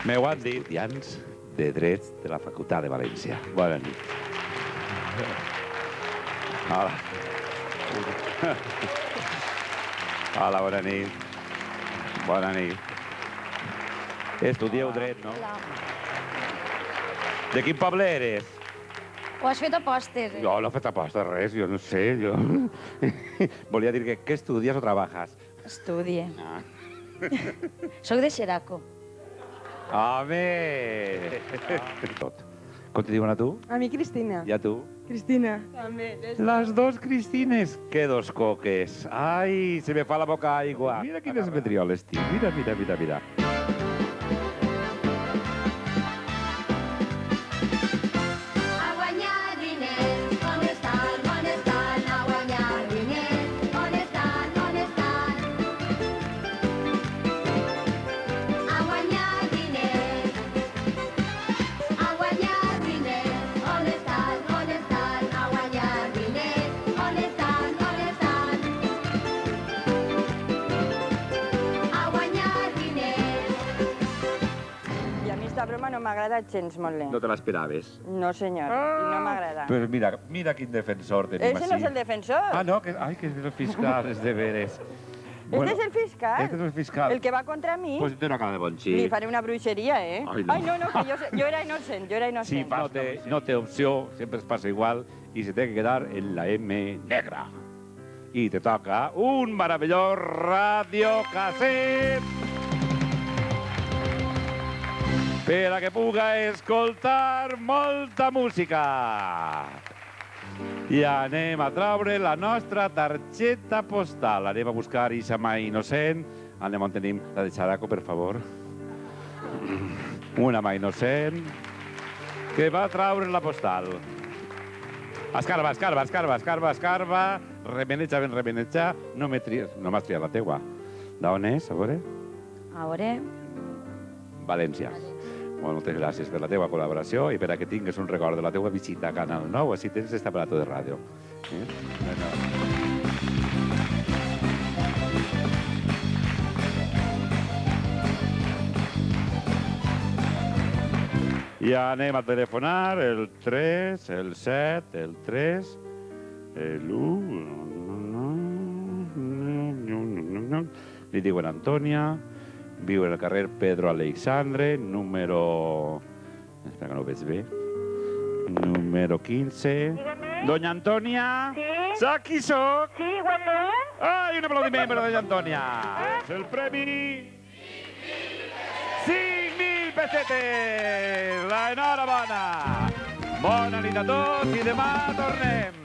M'ho han dit estudiants de drets de la Facultat de València. Bona nit. Hola. Hola, bona nit. Bona nit. Estudieu dret, no? Hola. De quin poble eres? Ho has fet a pòster. Jo no he fet aposta res, jo no sé, jo... Volia dir que què estudies o treballes? Estudie. Ah. Soc de Xeraco. Home! Tot. Com te diuen a tu? A mi Cristina. I a tu? Cristina. També. Les dos Cristines. Que dos coques. Ai, se me fa la boca aigua. Mira quines metrioles tinc. Mira, mira, mira, mira. A guanyar diners, on estan, a guanyar diners, on estan, a guanyar diners, on estan, a guanyar diners, on estan, a guanyar diners, on estan, a guanyar diners. I a mi esta broma no m'agrada gens molt bé. No te l'esperaves. No, senyor, i no m'agrada. Però mira, mira quin defensor tenim Ese no és el defensor. Ah, no, que, ai, que és el fiscal, és de veres. Este és el fiscal. Este és el fiscal. El que va contra mi. Pues té una cara de bon Li xic. faré una bruixeria, eh? Ai, no. Ai, no, que jo era innocent, jo era Si innocent. no té opció, siempre es pasa igual y se tiene que quedar en la M negra. Y te toca un maravillós radiocassette per a que puga escoltar molta música. I anem a traure la nostra targeta postal. Anem a buscar Ixa Mai Innocent. Anem on tenim la de Xeraco, per favor. Una Mai Innocent que va traure la postal. Escarba, escarba, escarba, escarba, escarba. Remeneja, ben remeneja. No m'has triat la teua. D'on és, a veure? A veure... València. Moltes gràcies per la teva col·laboració i per a que tingues un record de la teva visita a Canal 9, així tens este aparato de ràdio. I anem a telefonar el 3, el 7, el 3, l'1... Li diuen Antònia, viu en el carrer Pedro Aleixandre, número... Espera que no ho veig bé. Número 15. Dígame. Doña Antònia? Sí? Sac qui soc? Sí, igualment. Ai, un aplaudiment per a Doña Antònia. És el premi... 5.000 pessetes! La enhorabona! Bona nit a tots i demà tornem!